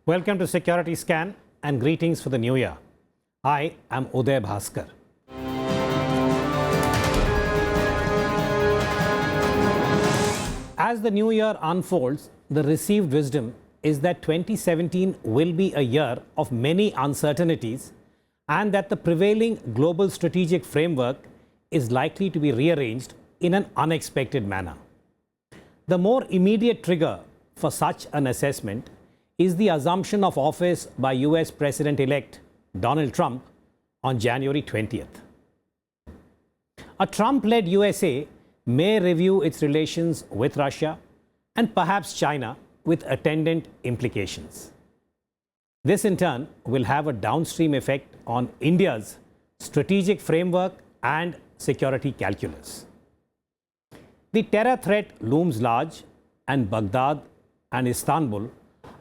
Welcome to Security Scan and greetings for the new year. I am Uday Bhaskar. As the new year unfolds, the received wisdom is that 2017 will be a year of many uncertainties and that the prevailing global strategic framework is likely to be rearranged in an unexpected manner. The more immediate trigger for such an assessment is the assumption of office by US President-elect Donald Trump on January 20th. A Trump-led USA may review its relations with Russia and perhaps China with attendant implications. This in turn will have a downstream effect on India's strategic framework and security calculus. The terror threat looms large, and Baghdad and Istanbul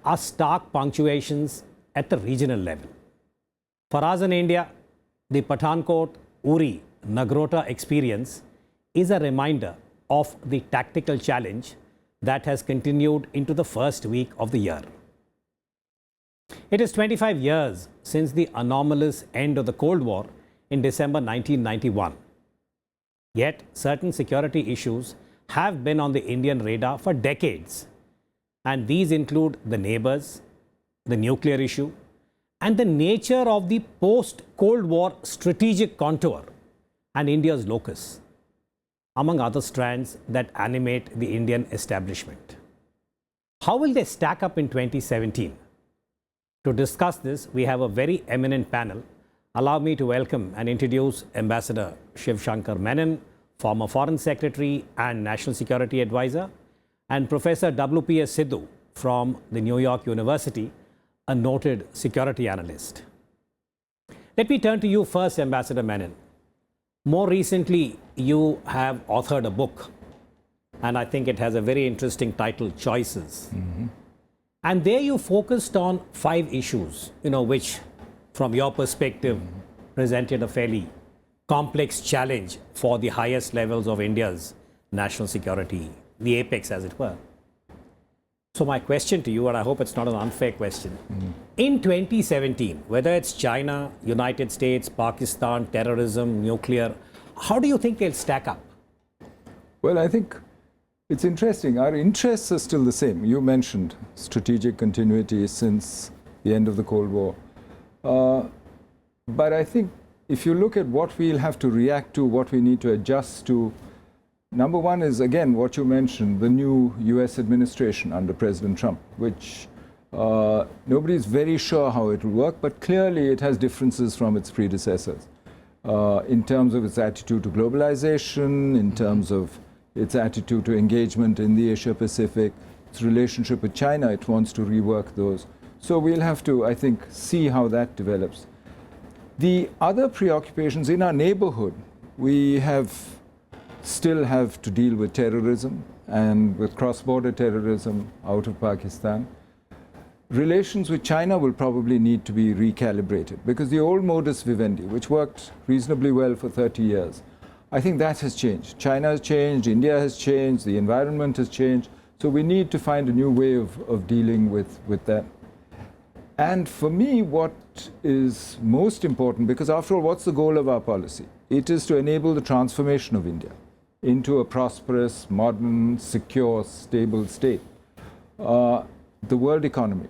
are stark punctuations at the regional level. For us in India, the Pathankot, Uri, Nagrota experience is a reminder of the tactical challenge that has continued into the first week of the year. It is 25 years since the anomalous end of the Cold War in December 1991. Yet, certain security issues have been on the Indian radar for decades. And these include the neighbors, the nuclear issue, and the nature of the post-Cold War strategic contour and India's locus, among other strands that animate the Indian establishment. How will they stack up in 2017? To discuss this, we have a very eminent panel. Allow me to welcome and introduce Ambassador Shivshankar Menon, former Foreign Secretary and National Security Advisor, and Professor W.P.S. Sidhu from the New York University, a noted security analyst. Let me turn to you first, Ambassador Menon. More recently, you have authored a book, and I think it has a very interesting title, Choices. And there you focused on 5 issues, which, from your perspective, presented a fairly complex challenge for the highest levels of India's national security, the apex, as it were. So my question to you, and I hope it's not an unfair question, in 2017, whether it's China, United States, Pakistan, terrorism, nuclear, how do you think they'll stack up? Well, I think it's interesting. Our interests are still the same. You mentioned strategic continuity since the end of the Cold War. But I think if you look at what we'll have to react to, what we need to adjust to, number one is, again, what you mentioned, the new US administration under President Trump, which nobody's very sure how it will work, but clearly it has differences from its predecessors in terms of its attitude to globalization, in terms of its attitude to engagement in the Asia-Pacific, its relationship with China. It wants to rework those. So we'll have to, I think, see how that develops. The other preoccupations in our neighborhood, we still have to deal with terrorism and with cross-border terrorism out of Pakistan. Relations with China will probably need to be recalibrated because the old modus vivendi, which worked reasonably well for 30 years, I think that has changed. China has changed, India has changed, the environment has changed. So we need to find a new way of dealing with that. And for me, what is most important, because after all, what's the goal of our policy? It is to enable the transformation of India into a prosperous, modern, secure, stable state. The world economy.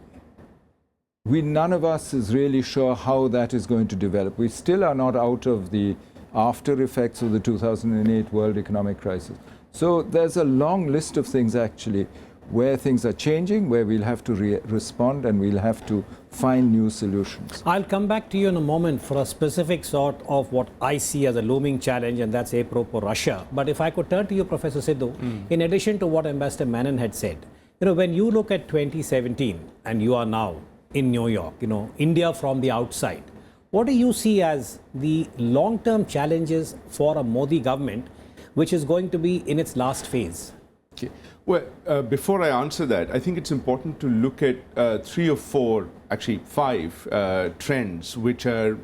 None of us is really sure how that is going to develop. We still are not out of the after effects of the 2008 world economic crisis. So there's a long list of things actually where things are changing, where we'll have to respond and we'll have to find new solutions. I'll come back to you in a moment for a specific sort of what I see as a looming challenge, and that's apropos Russia. But if I could turn to you, Professor Sidhu, in addition to what Ambassador Menon had said, when you look at 2017 and you are now in New York, India from the outside, what do you see as the long-term challenges for a Modi government, which is going to be in its last phase? Okay. Well, before I answer that, I think it's important to look at 3 or 4, actually 5 trends which are,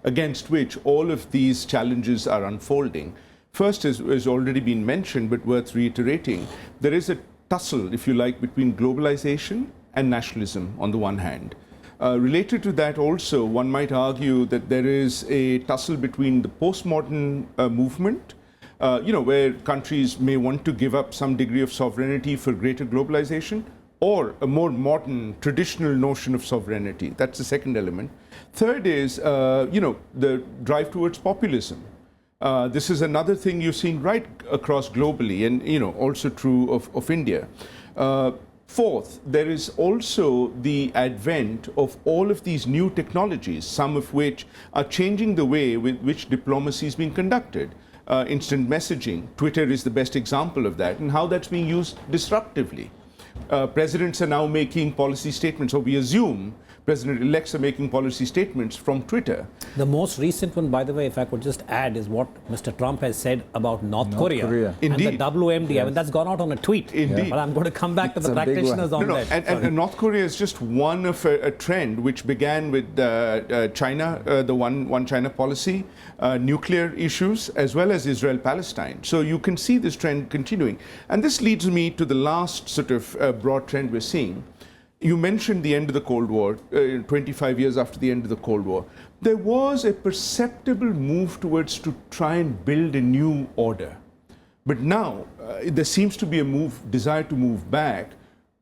against which all of these challenges are unfolding. First has already been mentioned, but worth reiterating. There is a tussle, if you like, between globalization and nationalism on the one hand. Related to that also, one might argue that there is a tussle between the postmodern movement, where countries may want to give up some degree of sovereignty for greater globalization, or a more modern, traditional notion of sovereignty. That's the second element. Third is, the drive towards populism. This is another thing you're seeing right across globally, and also true of India. Fourth, there is also the advent of all of these new technologies, some of which are changing the way with which diplomacy is being conducted. Instant messaging, Twitter is the best example of that, and how that's being used disruptively. Presidents are now making policy statements, or we assume president-elects are making policy statements from Twitter. The most recent one, by the way, if I could just add, is what Mr. Trump has said about North Korea. Indeed. And the WMD. I mean, that's gone out on a tweet. Indeed. But I'm going to come back to the practitioners on that. And North Korea is just one of a trend which began with China, the one China policy, nuclear issues, as well as Israel-Palestine. So you can see this trend continuing. And this leads me to the last sort of broad trend we're seeing. You mentioned the end of the Cold War, 25 years after the end of the Cold War. There was a perceptible move towards to try and build a new order. But now there seems to be a desire to move back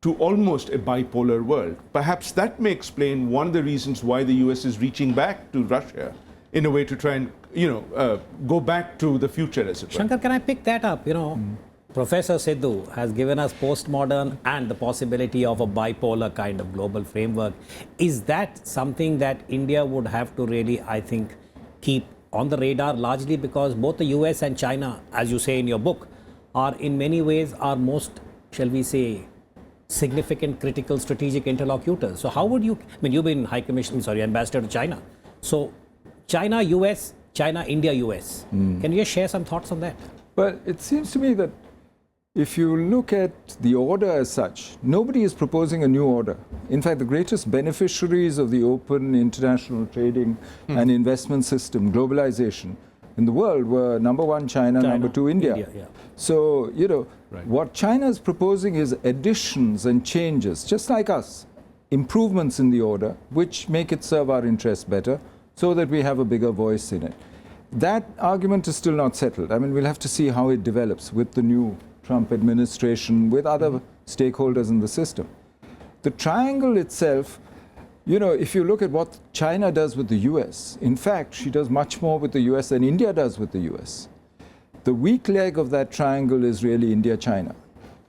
to almost a bipolar world. Perhaps that may explain one of the reasons why the US is reaching back to Russia in a way to try and, go back to the future, as it were. Shankar, can I pick that up? Professor Sidhu has given us postmodern and the possibility of a bipolar kind of global framework. Is that something that India would have to really, I think, keep on the radar, largely because both the US and China, as you say in your book, are in many ways our most, shall we say, significant critical strategic interlocutors? So how would you, you've been ambassador to China. So China, US, China, India, US. Can you just share some thoughts on that? Well, it seems to me that if you look at the order as such, nobody is proposing a new order. In fact, the greatest beneficiaries of the open international trading and investment system, globalization, in the world were number one, China, number two, India. So, what China is proposing is additions and changes, just like us, improvements in the order, which make it serve our interests better, so that we have a bigger voice in it. That argument is still not settled. We'll have to see how it develops with the new Trump administration, with other stakeholders in the system. The triangle itself, if you look at what China does with the US, in fact, she does much more with the US than India does with the US. The weak leg of that triangle is really India-China.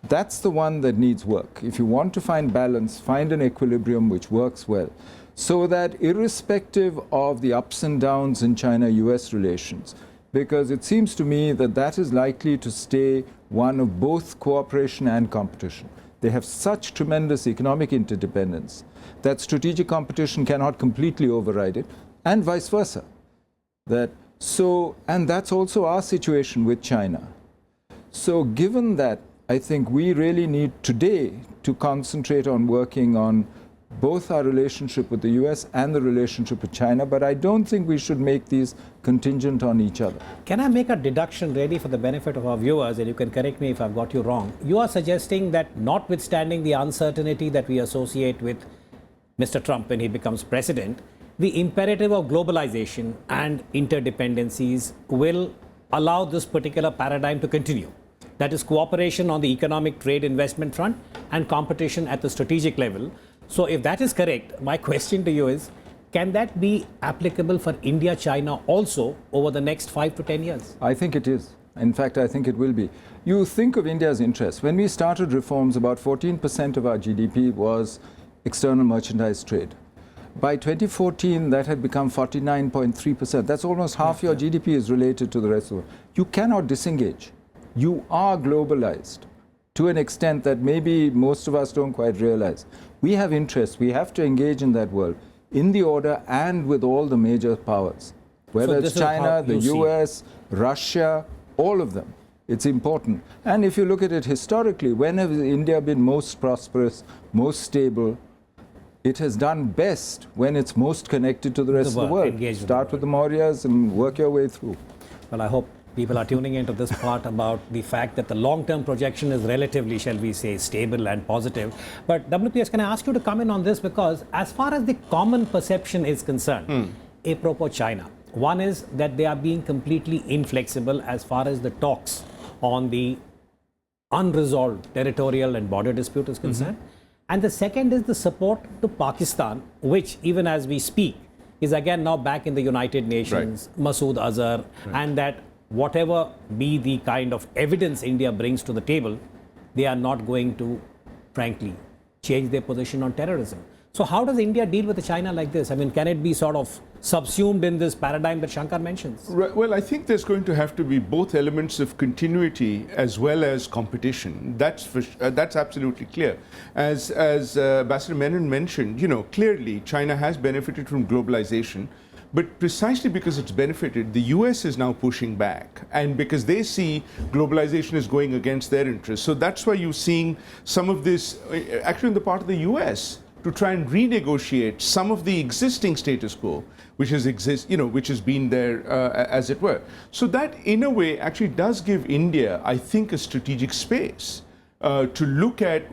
That's the one that needs work. If you want to find balance, find an equilibrium which works well, so that irrespective of the ups and downs in China-US relations, because it seems to me that that is likely to stay one of both cooperation and competition. They have such tremendous economic interdependence that strategic competition cannot completely override it, and vice versa. And that's also our situation with China. So given that, I think we really need today to concentrate on working on both our relationship with the US and the relationship with China, but I don't think we should make these contingent on each other. Can I make a deduction really for the benefit of our viewers, and you can correct me if I've got you wrong? You are suggesting that notwithstanding the uncertainty that we associate with Mr. Trump when he becomes president, the imperative of globalization and interdependencies will allow this particular paradigm to continue. That is cooperation on the economic trade investment front and competition at the strategic level. So if that is correct, my question to you is, can that be applicable for India, China also over the next 5 to 10 years? I think it is. In fact, I think it will be. You think of India's interest. When we started reforms, about 14% of our GDP was external merchandise trade. By 2014, that had become 49.3%. That's almost half your GDP is related to the rest of the world. You cannot disengage. You are globalized to an extent that maybe most of us don't quite realize. We have interests. We have to engage in that world, in the order and with all the major powers, whether it's China, the US, Russia, all of them. It's important. And if you look at it historically, when has India been most prosperous, most stable? It has done best when it's most connected to the rest of the world. Start with the Mauryas and work your way through. Well, I hope People are tuning into this part about the fact that the long-term projection is relatively, shall we say, stable and positive. But WPS, can I ask you to come in on this? Because as far as the common perception is concerned, apropos China, one is that they are being completely inflexible as far as the talks on the unresolved territorial and border dispute is concerned. And the second is the support to Pakistan, which even as we speak is again now back in the United Nations, Masood Azhar, and that whatever be the kind of evidence India brings to the table, they are not going to, frankly, change their position on terrorism. So how does India deal with China like this? I mean, can it be sort of subsumed in this paradigm that Shankar mentions? Right. Well, I think there's going to have to be both elements of continuity as well as competition. That's absolutely clear. As Ambassador Menon mentioned, clearly China has benefited from globalization. But precisely because it's benefited, the US is now pushing back, and because they see globalization is going against their interests. So that's why you're seeing some of this, actually on the part of the US, to try and renegotiate some of the existing status quo, which has been there, as it were. So that, in a way, actually does give India, I think, a strategic space to look at,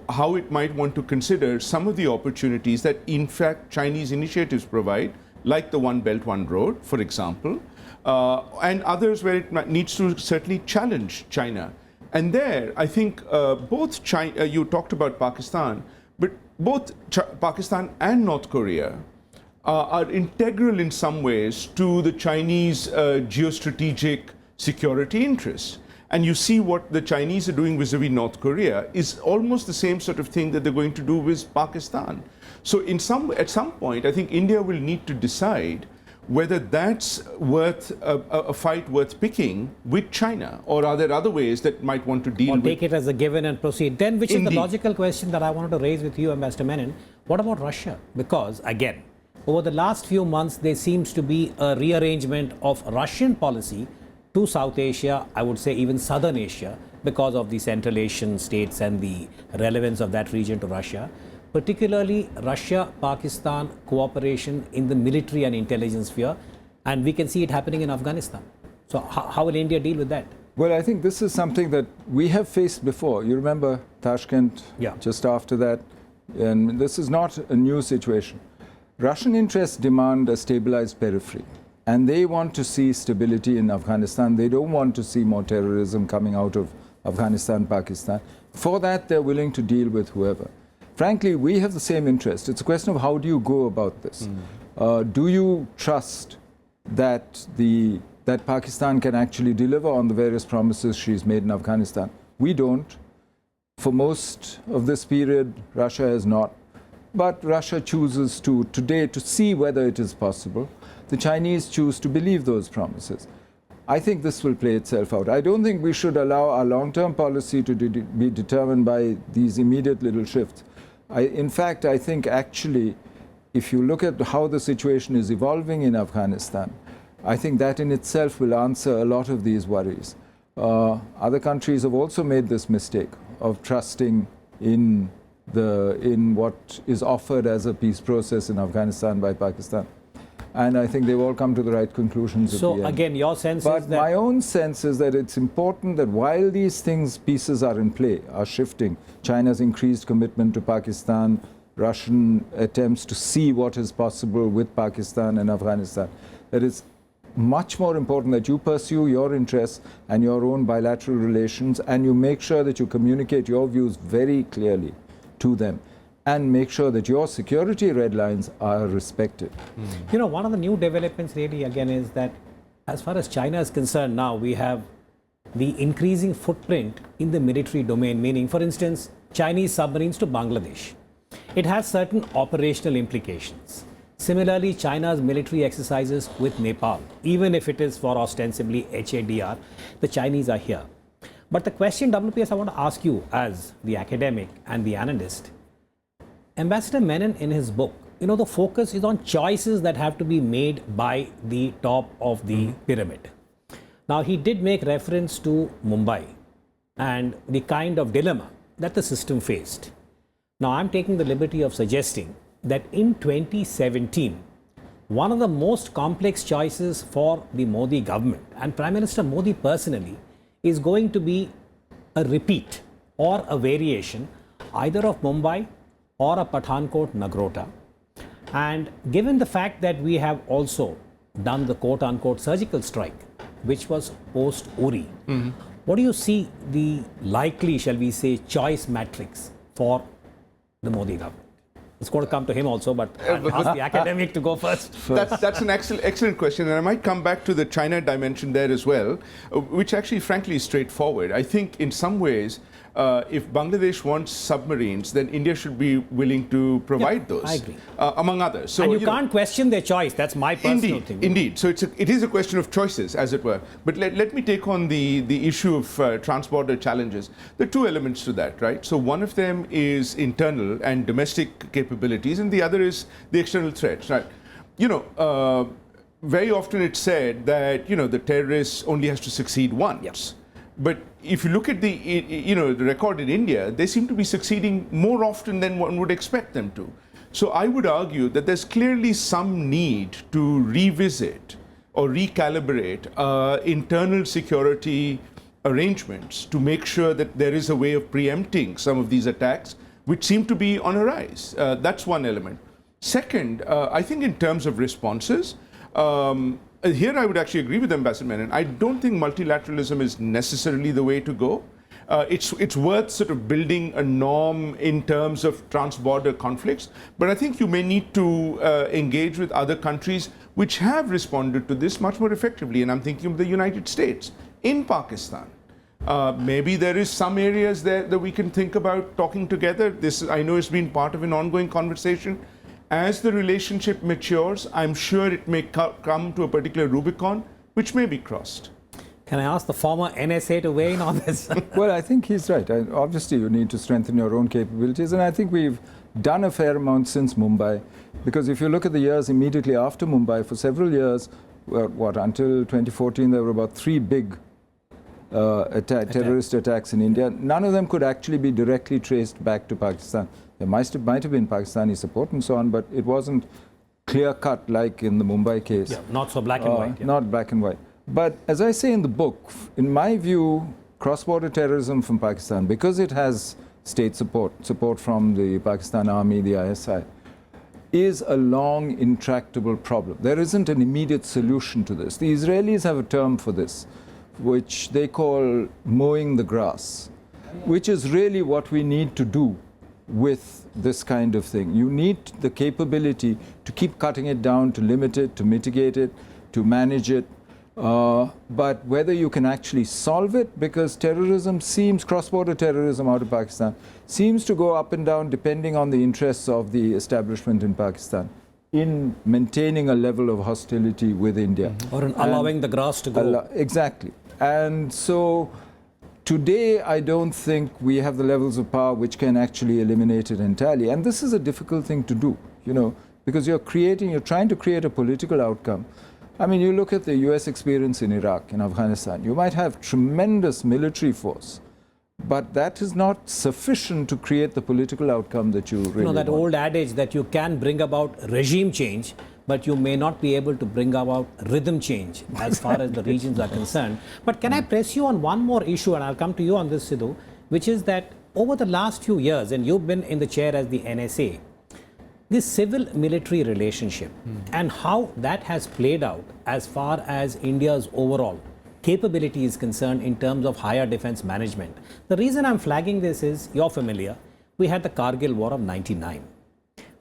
how it might want to consider some of the opportunities that, in fact, Chinese initiatives provide, like the One Belt, One Road, for example, and others where it needs to certainly challenge China. And there, I think both China, you talked about Pakistan, but both Pakistan and North Korea are integral in some ways to the Chinese geostrategic security interests. And you see what the Chinese are doing vis-a-vis North Korea is almost the same sort of thing that they're going to do with Pakistan. So at some point, I think India will need to decide whether that's worth a fight worth picking with China, or are there other ways that might want to deal with... Or take it as a given and proceed. Then, which is the logical question that I wanted to raise with you, Ambassador Menon. What about Russia? Because, again, over the last few months, there seems to be a rearrangement of Russian policy to South Asia, I would say even Southern Asia, because of the Central Asian states and the relevance of that region to Russia. Particularly Russia-Pakistan cooperation in the military and intelligence sphere, and we can see it happening in Afghanistan. So how will India deal with that? Well, I think this is something that we have faced before. You remember Tashkent, just after that, and this is not a new situation. Russian interests demand a stabilized periphery, and they want to see stability in Afghanistan. They don't want to see more terrorism coming out of Afghanistan, Pakistan. For that, they're willing to deal with whoever. Frankly, we have the same interest. It's a question of how do you go about this. Do you trust that that Pakistan can actually deliver on the various promises she's made in Afghanistan? We don't. For most of this period, Russia has not. But Russia chooses today to see whether it is possible. The Chinese choose to believe those promises. I think this will play itself out. I don't think we should allow our long-term policy to be determined by these immediate little shifts. In fact, I think actually, if you look at how the situation is evolving in Afghanistan, I think that in itself will answer a lot of these worries. Other countries have also made this mistake of trusting in what is offered as a peace process in Afghanistan by Pakistan. And I think they've all come to the right conclusions at the end. So again, your sense is that... But my own sense is that it's important that while these pieces are in play, are shifting, China's increased commitment to Pakistan, Russian attempts to see what is possible with Pakistan and Afghanistan, that it's much more important that you pursue your interests and your own bilateral relations, and you make sure that you communicate your views very clearly to them, and make sure that your security red lines are respected. One of the new developments really again is that as far as China is concerned now, we have the increasing footprint in the military domain, meaning, for instance, Chinese submarines to Bangladesh. It has certain operational implications. Similarly, China's military exercises with Nepal, even if it is for ostensibly HADR, the Chinese are here. But the question, WPS, I want to ask you as the academic and the analyst, Ambassador Menon in his book, the focus is on choices that have to be made by the top of the pyramid. Now, he did make reference to Mumbai and the kind of dilemma that the system faced. Now, I'm taking the liberty of suggesting that in 2017, one of the most complex choices for the Modi government and Prime Minister Modi personally is going to be a repeat or a variation either of Mumbai or a Pathankot Nagrota. And given the fact that we have also done the quote-unquote surgical strike, which was post-Uri, what do you see the likely, shall we say, choice matrix for the Modi government? It's going to come to him also, but I'll ask the academic to go first. That's an excellent question, and I might come back to the China dimension there as well, which actually, frankly, is straightforward. I think in some ways, if Bangladesh wants submarines, then India should be willing to provide those. I agree. Among others. So, and you can't question their choice. That's my personal thing. Indeed. So it is a question of choices, as it were. But let me take on the issue of transborder challenges. There are two elements to that, right? So one of them is internal and domestic capabilities, and the other is the external threats, right? Very often it's said that, the terrorist only has to succeed once. Yep. But if you look at the record in India, they seem to be succeeding more often than one would expect them to. So I would argue that there's clearly some need to revisit or recalibrate internal security arrangements to make sure that there is a way of preempting some of these attacks, which seem to be on a rise. That's one element. Second, I think in terms of responses, here I would actually agree with Ambassador Menon. I don't think multilateralism is necessarily the way to go. It's worth sort of building a norm in terms of trans-border conflicts, but I think you may need to engage with other countries which have responded to this much more effectively, and I'm thinking of the United States. In Pakistan, maybe there is some areas there that we can think about talking together. This, I know, has been part of an ongoing conversation. As the relationship matures, I'm sure it may come to a particular Rubicon, which may be crossed. Can I ask the former NSA to weigh in on this? Well, I think he's right. Obviously, you need to strengthen your own capabilities, and I think we've done a fair amount since Mumbai, because if you look at the years immediately after Mumbai, for several years, until 2014, there were about 3 big terrorist attacks in India. None of them could actually be directly traced back to Pakistan. There might have been Pakistani support and so on, but it wasn't clear-cut like in the Mumbai case. Yeah, not so black and white. Yeah. Not black and white. But as I say in the book, in my view, cross-border terrorism from Pakistan, because it has state support from the Pakistan Army, the ISI, is a long, intractable problem. There isn't an immediate solution to this. The Israelis have a term for this, which they call mowing the grass, which is really what we need to do with this kind of thing. You need the capability to keep cutting it down, to limit it, to mitigate it, to manage it. But whether you can actually solve it, because terrorism seems, cross-border terrorism out of Pakistan, seems to go up and down depending on the interests of the establishment in Pakistan in maintaining a level of hostility with India. Or in allowing the grass to go. Exactly. And so today, I don't think we have the levels of power which can actually eliminate it entirely. And this is a difficult thing to do, because you're trying to create a political outcome. I mean, you look at the US experience in Iraq, in Afghanistan, you might have tremendous military force, but that is not sufficient to create the political outcome that you really want. That old adage that you can bring about regime change, but you may not be able to bring about rhythm change as far as the regions are concerned. But can I press you on one more issue, and I'll come to you on this, Sidhu, which is that over the last few years, and you've been in the chair as the NSA, this civil-military relationship and how that has played out as far as India's overall capability is concerned in terms of higher defense management. The reason I'm flagging this is, you're familiar, we had the Kargil War of '99.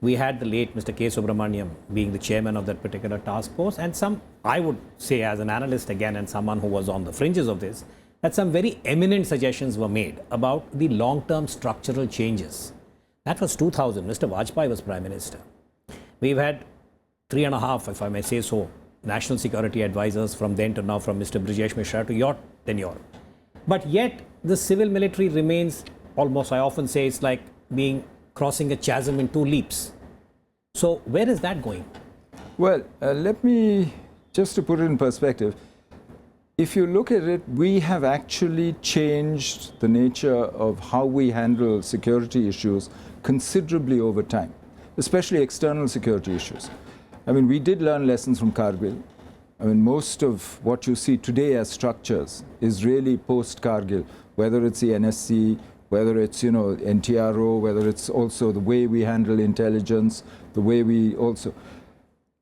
We had the late Mr. K. Subramaniam being the chairman of that particular task force, and I would say as an analyst again and someone who was on the fringes of this, that some very eminent suggestions were made about the long-term structural changes. That was 2000. Mr. Vajpayee was Prime Minister. We've had 3.5, if I may say so, national security advisors from then to now, from Mr. Brijesh Mishra to your tenure. But yet, the civil military remains almost, I often say, it's like crossing a chasm in 2 leaps. So where is that going? Well, let me, just to put it in perspective, if you look at it, we have actually changed the nature of how we handle security issues considerably over time, especially external security issues. I mean, we did learn lessons from Kargil. I mean, most of what you see today as structures is really post-Kargil, whether it's the NSC, whether it's, you know, NTRO, whether it's also the way we handle intelligence, the way we also...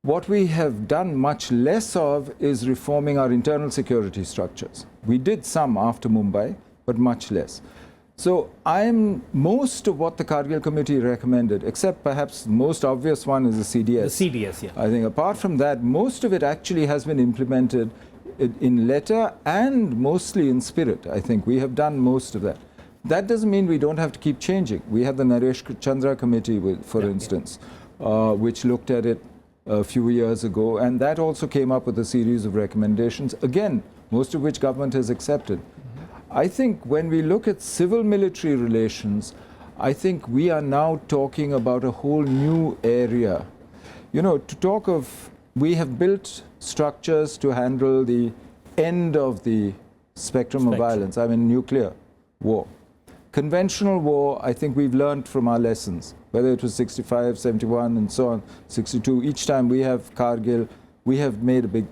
What we have done much less of is reforming our internal security structures. We did some after Mumbai, but much less. So most of what the Kargil Committee recommended, except perhaps the most obvious one is the CDS. The CDS, yeah. I think apart from that, most of it actually has been implemented in letter and mostly in spirit. I think we have done most of that. That doesn't mean we don't have to keep changing. We have the Naresh Chandra Committee, for instance, which looked at it a few years ago, and that also came up with a series of recommendations, again, most of which government has accepted. I think when we look at civil-military relations, I think we are now talking about a whole new area. You know, to talk of, we have built structures to handle the end of the spectrum of violence, I mean nuclear war. Conventional war, I think we've learned from our lessons, whether it was 65, 71, and so on, 62. Each time we have Kargil, we have made a big...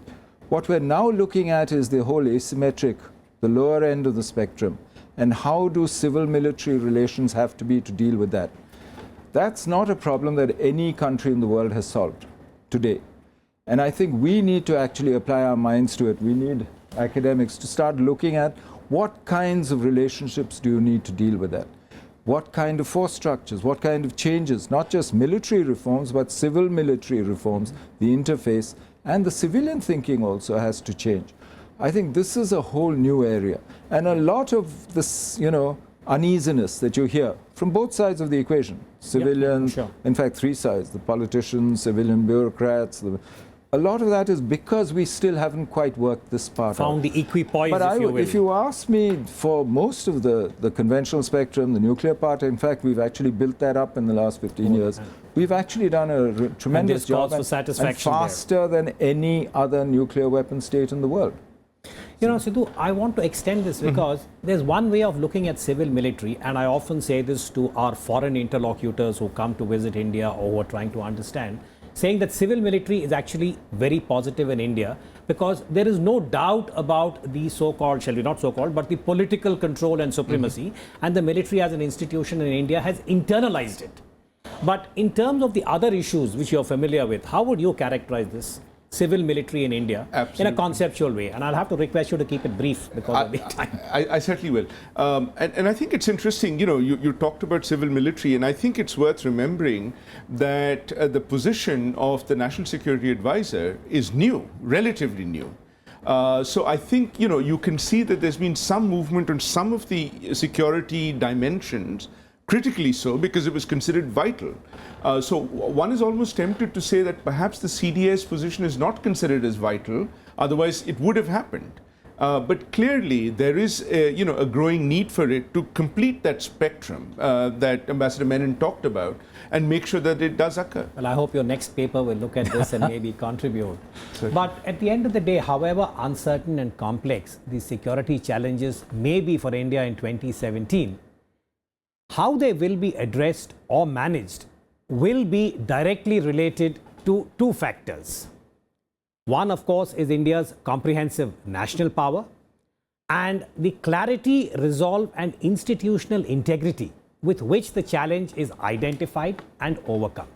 What we're now looking at is the whole asymmetric, the lower end of the spectrum, and how do civil-military relations have to be to deal with that. That's not a problem that any country in the world has solved today. And I think we need to actually apply our minds to it. We need academics to start looking at what kinds of relationships do you need to deal with that? What kind of force structures, what kind of changes, not just military reforms, but civil military reforms, the interface, and the civilian thinking also has to change. I think this is a whole new area. And a lot of this, you know, uneasiness that you hear from both sides of the equation, civilians, sure. In fact, three sides, the politicians, civilian bureaucrats, a lot of that is because we still haven't quite worked this part out. Found the equipoise, but if you will. If you ask me, for most of the conventional spectrum, the nuclear part, in fact, we've actually built that up in the last 15 years. We've actually done a tremendous job for satisfaction and faster than any other nuclear weapon state in the world. You know, Sidhu, I want to extend this because there's one way of looking at civil military, and I often say this to our foreign interlocutors who come to visit India or who are trying to understand, saying that civil military is actually very positive in India because there is no doubt about the so-called, shall we not so-called, but the political control and supremacy, and the military as an institution in India has internalized it. But in terms of the other issues which you're familiar with, how would you characterize this civil military in India? Absolutely. In a conceptual way? And I'll have to request you to keep it brief because of the time. I certainly will. And I think it's interesting, you know, you talked about civil military, and I think it's worth remembering that the position of the National Security Advisor is new, relatively new. So I think, you know, you can see that there's been some movement on some of the security dimensions, critically so, because it was considered vital. So one is almost tempted to say that perhaps the CDS position is not considered as vital, otherwise it would have happened. But clearly there is a growing need for it to complete that spectrum that Ambassador Menon talked about and make sure that it does occur. Well, I hope your next paper will look at this and maybe contribute. But at the end of the day, however uncertain and complex the security challenges may be for India in 2017, how they will be addressed or managed will be directly related to two factors. One, of course, is India's comprehensive national power and the clarity, resolve, and institutional integrity with which the challenge is identified and overcome.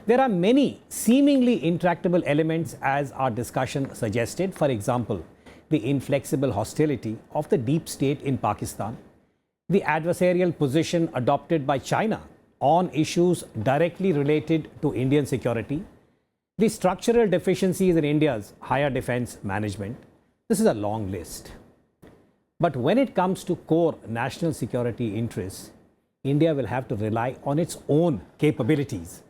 There are many seemingly intractable elements, as our discussion suggested. For example, the inflexible hostility of the deep state in Pakistan, the adversarial position adopted by China on issues directly related to Indian security, the structural deficiencies in India's higher defense management. This is a long list. But when it comes to core national security interests, India will have to rely on its own capabilities.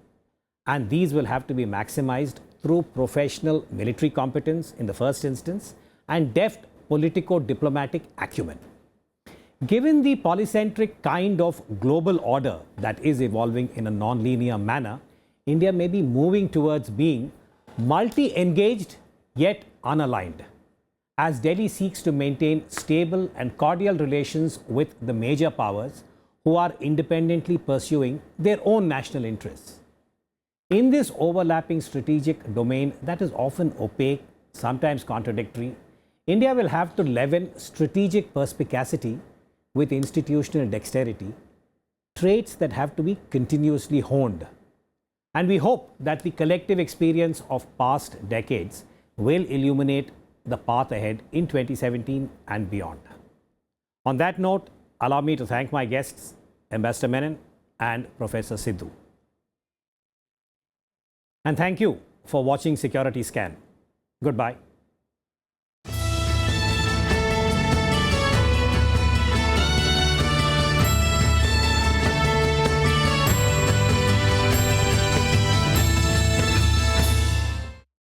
And these will have to be maximized through professional military competence in the first instance and deft politico-diplomatic acumen. Given the polycentric kind of global order that is evolving in a non-linear manner, India may be moving towards being multi-engaged yet unaligned, as Delhi seeks to maintain stable and cordial relations with the major powers who are independently pursuing their own national interests. In this overlapping strategic domain that is often opaque, sometimes contradictory, India will have to leaven strategic perspicacity with institutional dexterity, traits that have to be continuously honed. And we hope that the collective experience of past decades will illuminate the path ahead in 2017 and beyond. On that note, allow me to thank my guests, Ambassador Menon and Professor Sidhu. And thank you for watching Security Scan. Goodbye.